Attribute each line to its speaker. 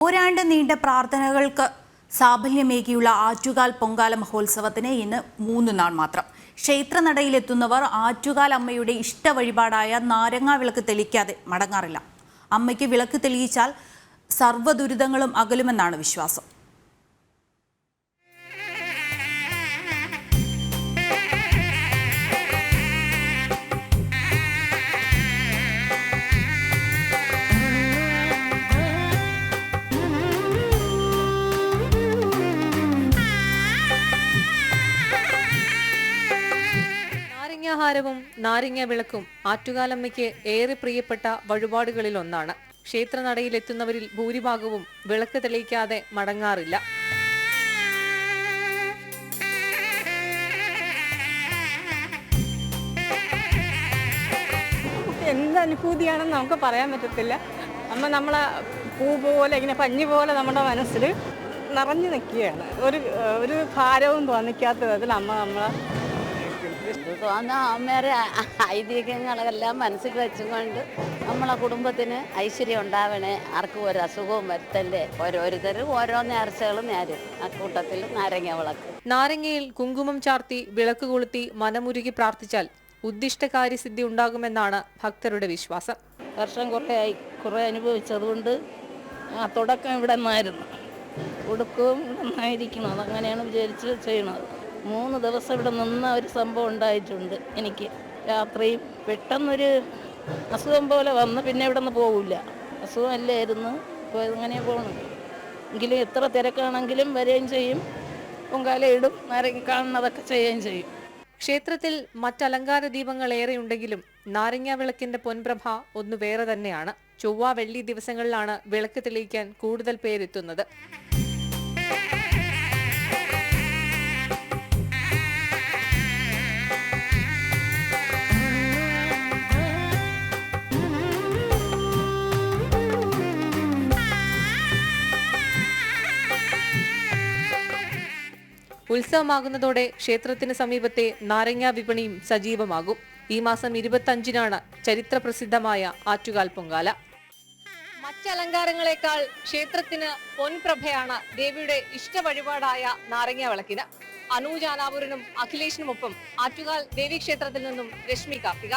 Speaker 1: ഒരാണ്ട് നീണ്ട പ്രാർത്ഥനകൾക്ക് സാഫല്യമേകിയുള്ള ആറ്റുകാൽ പൊങ്കാല മഹോത്സവത്തിന് ഇന്ന് 3 നാൾ മാത്രം. ക്ഷേത്രനടയിലെത്തുന്നവർ ആറ്റുകാൽ അമ്മയുടെ ഇഷ്ടവഴിപാടായ നാരങ്ങാ വിളക്ക് തെളിക്കാതെ മടങ്ങാറില്ല. അമ്മയ്ക്ക് വിളക്ക് തെളിയിച്ചാൽ സർവ്വദുരിതങ്ങളും അകലുമെന്നാണ് വിശ്വാസം.
Speaker 2: നാരങ്ങാഹാരവും നാരങ്ങ വിളക്കും ആറ്റുകാലമ്മയ്ക്ക് ഏറെ പ്രിയപ്പെട്ട വഴിപാടുകളിൽ ഒന്നാണ്. ക്ഷേത്രനടയിലെത്തുന്നവരിൽ ഭൂരിഭാഗവും വിളക്ക് തെളിയിക്കാതെ മടങ്ങാറില്ല.
Speaker 3: എന്ത് അനുഭൂതിയാണെന്ന് നമുക്ക് പറയാൻ പറ്റത്തില്ല. നമ്മളെ പൂ പോലെ ഇങ്ങനെ പഞ്ഞി പോലെ നമ്മുടെ മനസ്സിൽ നിറഞ്ഞു നിൽക്കുകയാണ്. ഒരു ഭാരവും തോന്നിക്കാത്ത വിധത്തിൽ അമ്മ നമ്മളെ
Speaker 4: അമ്മേരെ ഐതിഹ്യങ്ങളെല്ലാം മനസ്സിൽ വെച്ചുകൊണ്ട് നമ്മളെ കുടുംബത്തിന് ഐശ്വര്യം ഉണ്ടാവണേ, ആർക്കും ഒരു അസുഖവും വരുത്തല്ലേ. ഓരോരുത്തരും ഓരോ നേർച്ചകളും നേരും. അക്കൂട്ടത്തിൽ നാരങ്ങ വിളക്ക്.
Speaker 2: നാരങ്ങയിൽ കുങ്കുമം ചാർത്തി വിളക്ക് കൊളുത്തി മനമുരുകി പ്രാർത്ഥിച്ചാൽ ഉദ്ദിഷ്ടകാര്യസിദ്ധി ഉണ്ടാകുമെന്നാണ് ഭക്തരുടെ വിശ്വാസം.
Speaker 5: വർഷം കുറേ അനുഭവിച്ചതുകൊണ്ട് ആ തുടക്കം ഇവിടെ നിന്നായിരുന്നു. ഒടുക്കവും ഇവിടെ നിന്നായിരിക്കണം. അതങ്ങനെയാണ് വിചാരിച്ച് ചെയ്യണത്. 3 ദിവസം ഇവിടെ നിന്ന ഒരു സംഭവം ഉണ്ടായിട്ടുണ്ട്. എനിക്ക് രാത്രിയും പെട്ടെന്നൊരു അസുഖം പോലെ വന്ന് പിന്നെ ഇവിടെ നിന്ന് പോകില്ല. അസുഖമല്ലായിരുന്നു, ഇപ്പോൾ ഇങ്ങനെ പോകണം. എങ്കിലും എത്ര തിരക്കാണെങ്കിലും വരികയും ചെയ്യും, പൊങ്കാലയിടും, നാരങ്ങ കാണുന്നതൊക്കെ ചെയ്യുകയും ചെയ്യും.
Speaker 2: ക്ഷേത്രത്തിൽ മറ്റലങ്കാര ദീപങ്ങൾ ഏറെയുണ്ടെങ്കിലും നാരങ്ങാ വിളക്കിന്റെ പൊൻപ്രഭ ഒന്ന് വേറെ തന്നെയാണ്. ചൊവ്വ വെള്ളി ദിവസങ്ങളിലാണ് വിളക്ക് തെളിയിക്കാൻ കൂടുതൽ പേരെത്തുന്നത്. ഉത്സവമാകുന്നതോടെ ക്ഷേത്രത്തിന് സമീപത്തെ നാരങ്ങാ വിപണിയും സജീവമാകും. ഈ മാസം 25-നാണ് ചരിത്രപ്രസിദ്ധമായ ആറ്റുകാൽ പൊങ്കാല. മറ്റലങ്കാരങ്ങളെക്കാൾ ക്ഷേത്രത്തിന് പൊൻപ്രഭയാണ് ദേവിയുടെ ഇഷ്ടവഴിപാടായ നാരങ്ങ വിളക്കിന്. അനൂജ് ആനാവൂരിനും അഖിലേഷിനുമൊപ്പം ആറ്റുകാൽ ദേവീക്ഷേത്രത്തിൽ നിന്നും രശ്മി കാർത്തിക.